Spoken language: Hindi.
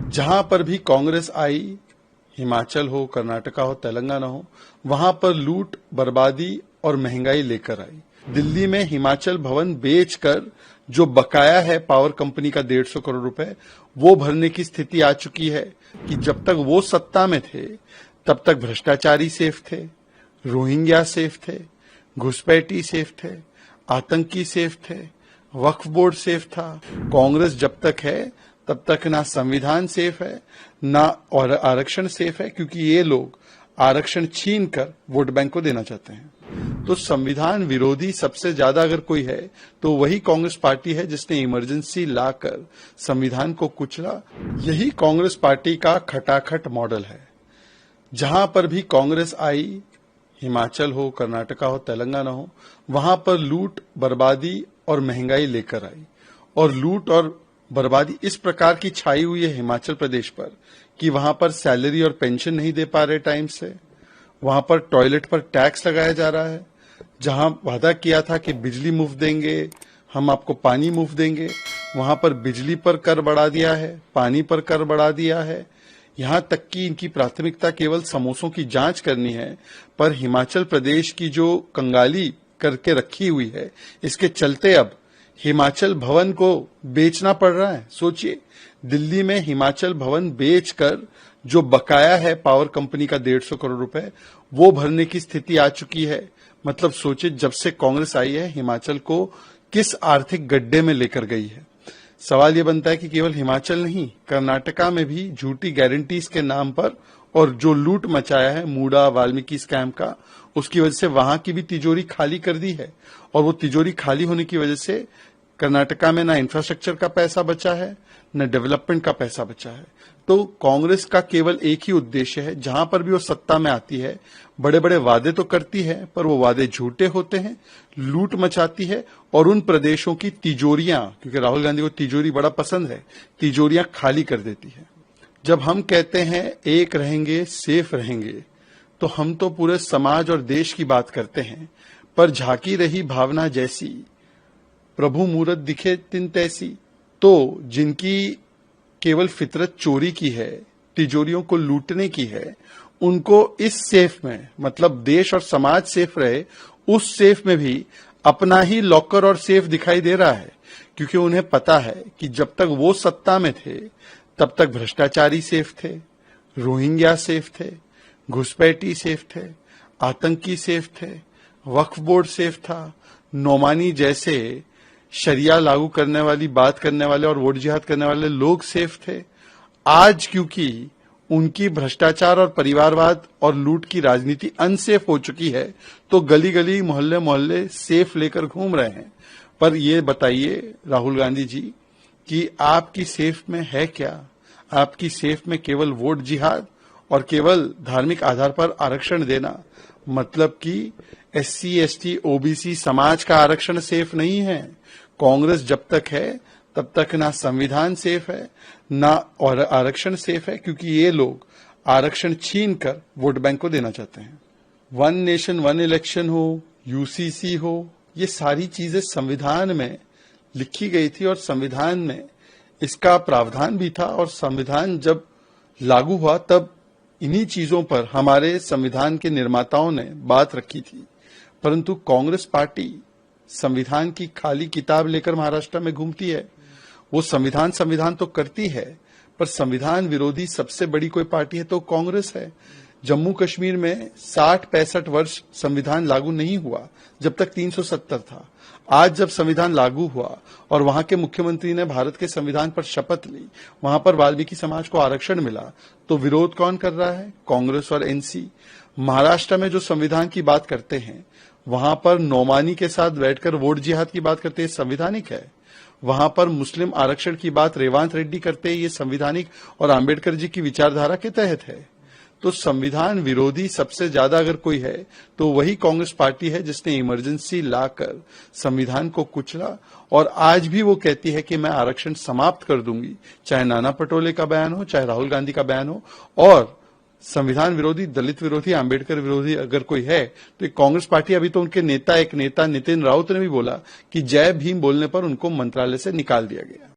जहां पर भी कांग्रेस आई, हिमाचल हो, कर्नाटका हो, तेलंगाना हो, वहां पर लूट, बर्बादी और महंगाई लेकर आई। दिल्ली में हिमाचल भवन बेचकर जो बकाया है पावर कंपनी का 150 करोड़ रुपए, वो भरने की स्थिति आ चुकी है कि जब तक वो सत्ता में थे तब तक भ्रष्टाचारी सेफ थे, रोहिंग्या सेफ थे, घुसपैठी सेफ थे, आतंकी सेफ थे, वक्फ बोर्ड सेफ था। कांग्रेस जब तक है तब तक ना संविधान सेफ है ना और आरक्षण सेफ है, क्योंकि ये लोग आरक्षण छीन कर वोट बैंक को देना चाहते हैं। तो संविधान विरोधी सबसे ज्यादा अगर कोई है तो वही कांग्रेस पार्टी है जिसने इमरजेंसी लाकर संविधान को कुचला। यही कांग्रेस पार्टी का खटाखट मॉडल है। जहां पर भी कांग्रेस आई, हिमाचल हो, कर्नाटका हो, तेलंगाना हो, वहां पर लूट, बर्बादी और महंगाई लेकर आई। और लूट और बर्बादी इस प्रकार की छाई हुई है हिमाचल प्रदेश पर कि वहां पर सैलरी और पेंशन नहीं दे पा रहे टाइम से, वहां पर टॉयलेट पर टैक्स लगाया जा रहा है। जहां वादा किया था कि बिजली मुफ्त देंगे, हम आपको पानी मुफ्त देंगे, वहां पर बिजली पर कर बढ़ा दिया है, पानी पर कर बढ़ा दिया है। यहां तक कि इनकी प्राथमिकता केवल समोसों की जांच करनी है, पर हिमाचल प्रदेश की जो कंगाली करके रखी हुई है, इसके चलते अब हिमाचल भवन को बेचना पड़ रहा है। सोचिए, दिल्ली में हिमाचल भवन बेचकर जो बकाया है पावर कंपनी का 150 करोड़ रुपए, वो भरने की स्थिति आ चुकी है। मतलब सोचिए, जब से कांग्रेस आई है हिमाचल को किस आर्थिक गड्ढे में लेकर गई है। सवाल ये बनता है कि केवल हिमाचल नहीं, कर्नाटका में भी झूठी गारंटीज के नाम पर और जो लूट मचाया है मूडा वाल्मीकि स्कैम का, उसकी वजह से वहां की भी तिजोरी खाली कर दी है। और वो तिजोरी खाली होने की वजह से कर्नाटका में ना इंफ्रास्ट्रक्चर का पैसा बचा है, न डेवलपमेंट का पैसा बचा है। तो कांग्रेस का केवल एक ही उद्देश्य है, जहां पर भी वो सत्ता में आती है, बड़े बड़े वादे तो करती है पर वो वादे झूठे होते हैं, लूट मचाती है और उन प्रदेशों की तिजोरियां, क्योंकि राहुल गांधी को तिजोरी बड़ा पसंद है, तिजोरियां खाली कर देती है। जब हम कहते हैं एक रहेंगे, सेफ रहेंगे, तो हम तो पूरे समाज और देश की बात करते हैं, पर झांकी रही भावना जैसी, प्रभु मूरत दिखे तिन तैसी। तो जिनकी केवल फितरत चोरी की है, तिजोरियों को लूटने की है, उनको इस सेफ में, मतलब देश और समाज सेफ रहे, उस सेफ में भी अपना ही लॉकर और सेफ दिखाई दे रहा है। क्योंकि उन्हें पता है कि जब तक वो सत्ता में थे तब तक भ्रष्टाचारी सेफ थे, रोहिंग्या सेफ थे, घुसपैठी सेफ थे, आतंकी सेफ थे, वक्फ बोर्ड सेफ था, नोमानी जैसे शरिया लागू करने वाली बात करने वाले और वोट जिहाद करने वाले लोग सेफ थे। आज क्योंकि उनकी भ्रष्टाचार और परिवारवाद और लूट की राजनीति अनसेफ हो चुकी है, तो गली गली मोहल्ले मोहल्ले सेफ लेकर घूम रहे हैं। पर ये बताइए राहुल गांधी जी कि आपकी सेफ में है क्या? आपकी सेफ में केवल वोट जिहाद और केवल धार्मिक आधार पर आरक्षण देना, मतलब कि SC, ST, OBC समाज का आरक्षण सेफ नहीं है। कांग्रेस जब तक है तब तक ना संविधान सेफ है ना और आरक्षण सेफ है, क्योंकि ये लोग आरक्षण छीन कर वोट बैंक को देना चाहते हैं। वन नेशन वन इलेक्शन हो, UCC हो, ये सारी चीजें संविधान में लिखी गई थी और संविधान में इसका प्रावधान भी था। और संविधान जब लागू हुआ तब इन्हीं चीजों पर हमारे संविधान के निर्माताओं ने बात रखी थी। परंतु कांग्रेस पार्टी संविधान की खाली किताब लेकर महाराष्ट्र में घूमती है। वो संविधान तो करती है, पर संविधान विरोधी सबसे बड़ी कोई पार्टी है तो कांग्रेस है। जम्मू कश्मीर में 60-65 वर्ष संविधान लागू नहीं हुआ जब तक 370 था। आज जब संविधान लागू हुआ और वहां के मुख्यमंत्री ने भारत के संविधान पर शपथ ली, वहां पर वाल्मीकि समाज को आरक्षण मिला, तो विरोध कौन कर रहा है? कांग्रेस और NC। महाराष्ट्र में जो संविधान की बात करते हैं, वहां पर नोमानी के साथ बैठकर वोट जिहाद की बात करते हैं, संविधानिक है। वहां पर मुस्लिम आरक्षण की बात रेवांत रेड्डी करते हैं, ये संविधानिक और आंबेडकर जी की विचारधारा के तहत है। तो संविधान विरोधी सबसे ज्यादा अगर कोई है तो वही कांग्रेस पार्टी है जिसने इमरजेंसी लाकर संविधान को कुचला। और आज भी वो कहती है कि मैं आरक्षण समाप्त कर दूंगी, चाहे नाना पटोले का बयान हो, चाहे राहुल गांधी का बयान हो। और संविधान विरोधी, दलित विरोधी, आंबेडकर विरोधी अगर कोई है तो एक कांग्रेस पार्टी। अभी तो उनके नेता नितिन राउत ने भी बोला कि जय भीम बोलने पर उनको मंत्रालय से निकाल दिया गया।